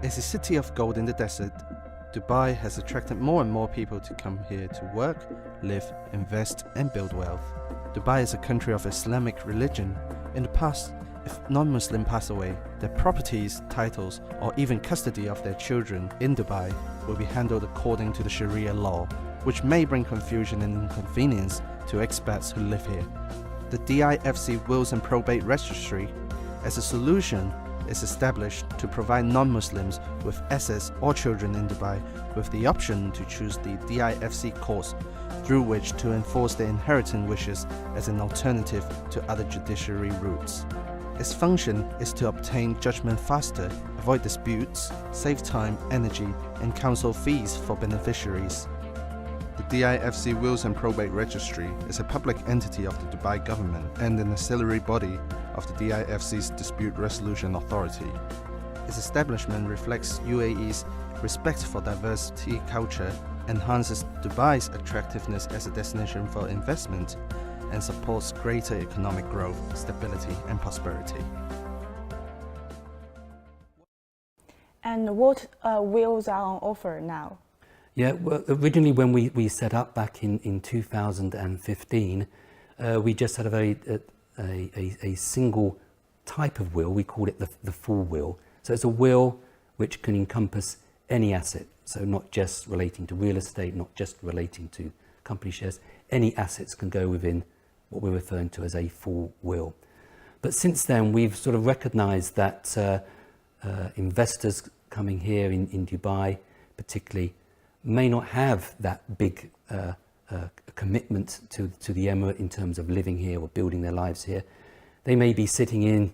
As a city of gold in the desert, Dubai has attracted more and more people to come here to work, live, invest and build wealth. Dubai is a country of Islamic religion. In the past, if non-Muslims pass away, their properties, titles or even custody of their children in Dubai will be handled according to the Sharia law, which may bring confusion and inconvenience to expats who live here. The DIFC Wills Probate Registry, as a solution, is established to provide non-Muslims with assets or children in Dubai with the option to choose the DIFC course through which to enforce their inheritance wishes as an alternative to other judiciary routes. Its function is to obtain judgment faster, avoid disputes, save time, energy, and counsel fees for beneficiaries. The DIFC Wills Probate Registry is a public entity of the Dubai government and an auxiliary body of the DIFC's Dispute Resolution Authority. Its establishment reflects UAE's respect for diversity culture, enhances Dubai's attractiveness as a destination for investment, and supports greater economic growth, stability and prosperity. And what wills are on offer now? Yeah, well, originally when we set up back in 2015, we just had a single type of will. We called it the full will. So it's a will which can encompass any asset. So not just relating to real estate, not just relating to company shares. Any assets can go within what we're referring to as a full will. But since then, we've sort of recognized that investors coming here in Dubai, particularly, may not have that big commitment to the Emirate in terms of living here or building their lives here. They may be sitting in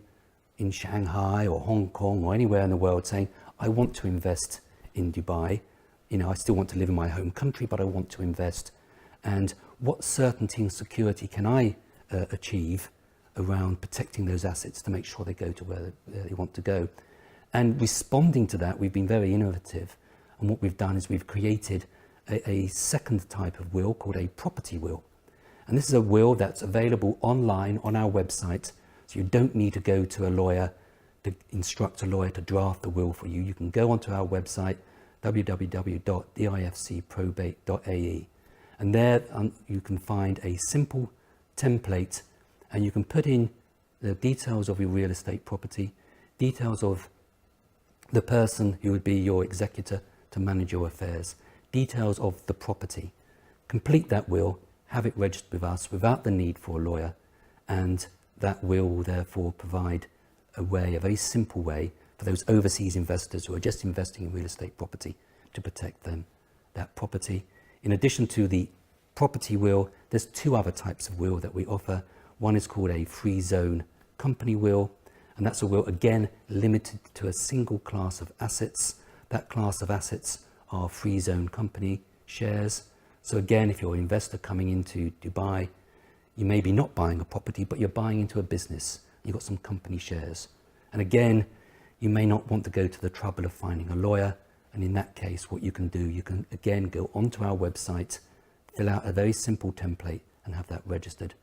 Shanghai or Hong Kong or anywhere in the world saying, I want to invest in Dubai. You know, I still want to live in my home country, but I want to invest. And what certainty and security can I achieve around protecting those assets to make sure they go to where they want to go? And responding to that, we've been very innovative. And what we've done is we've created a second type of will called a property will. And this is a will that's available online on our website. So you don't need to go to a lawyer to instruct a lawyer to draft the will for you. You can go onto our website, www.difcprobate.ae. And there you can find a simple template and you can put in the details of your real estate property, details of the person who would be your executor to manage your affairs, details of the property. Complete that will, have it registered with us without the need for a lawyer, and that will therefore provide a very simple way for those overseas investors who are just investing in real estate property to protect that property. In addition to the property will, there's two other types of will that we offer. One is called a free zone company will, and that's a will, again, limited to a single class of assets. That class of assets are free zone company shares. So again, if you're an investor coming into Dubai, you may be not buying a property, but you're buying into a business. You've got some company shares. And again, you may not want to go to the trouble of finding a lawyer. And in that case, what you can do, you can again go onto our website, fill out a very simple template and have that registered.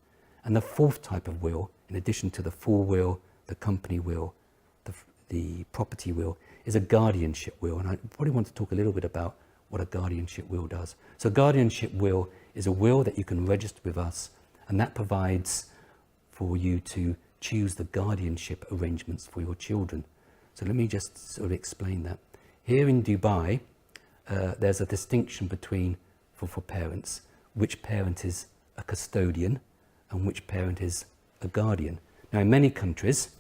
And the fourth type of will, in addition to the full will, the company will, the property will, is a guardianship will. And I probably want to talk a little bit about what a guardianship will does. So a guardianship will is a will that you can register with us, and that provides for you to choose the guardianship arrangements for your children. So let me just sort of explain that. Here in Dubai, there's a distinction between, for parents, which parent is a custodian and which parent is a guardian. Now in many countries,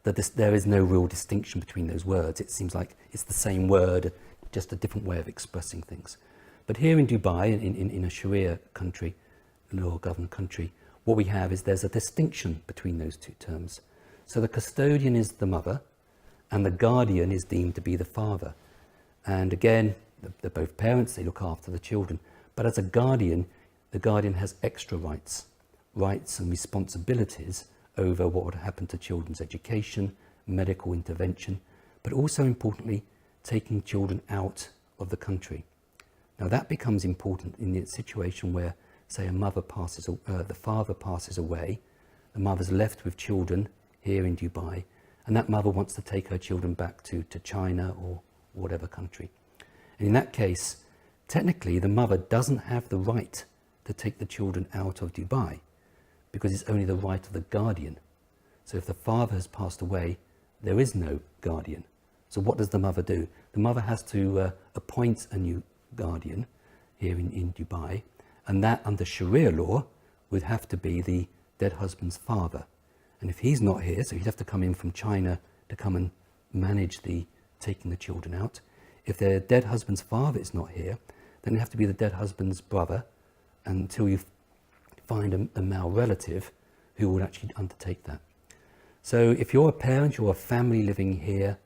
there is no real distinction between those words. It seems like it's the same word, just a different way of expressing things. But here in Dubai, in a Sharia country, a law governed country, what we have is there's a distinction between those two terms. So the custodian is the mother and the guardian is deemed to be the father. And again, they're both parents, they look after the children. But as a guardian, the guardian has extra rights and responsibilities over what would happen to children's education, medical intervention, but also importantly, taking children out of the country. Now that becomes important in the situation where, say, the father passes away, the mother's left with children here in Dubai, and that mother wants to take her children back to China or whatever country. And in that case, technically the mother doesn't have the right to take the children out of Dubai, because it's only the right of the guardian. So if the father has passed away, there is no guardian. So what does the mother do? The mother has to appoint a new guardian here in Dubai, and that under Sharia law would have to be the dead husband's father. And if he's not here, so he'd have to come in from China to come and manage the taking the children out. If their dead husband's father is not here, then it would have to be the dead husband's brother, until you find a male relative who would actually undertake that. So if you're a parent, you're a family living here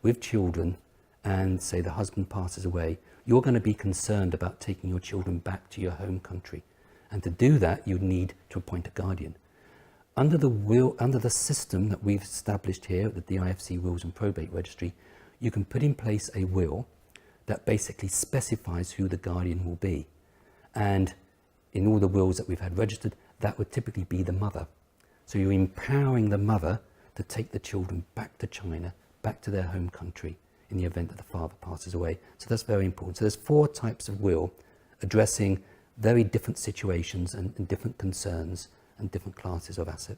with children, and say the husband passes away, you're going to be concerned about taking your children back to your home country. And to do that, you need to appoint a guardian. Under the system that we've established here at the DIFC Wills and Probate Registry, you can put in place a will that basically specifies who the guardian will be. And in all the wills that we've had registered, that would typically be the mother. So you're empowering the mother to take the children back to China, back to their home country, in the event that the father passes away. So that's very important. So there's 4 types of will addressing very different situations and different concerns and different classes of asset.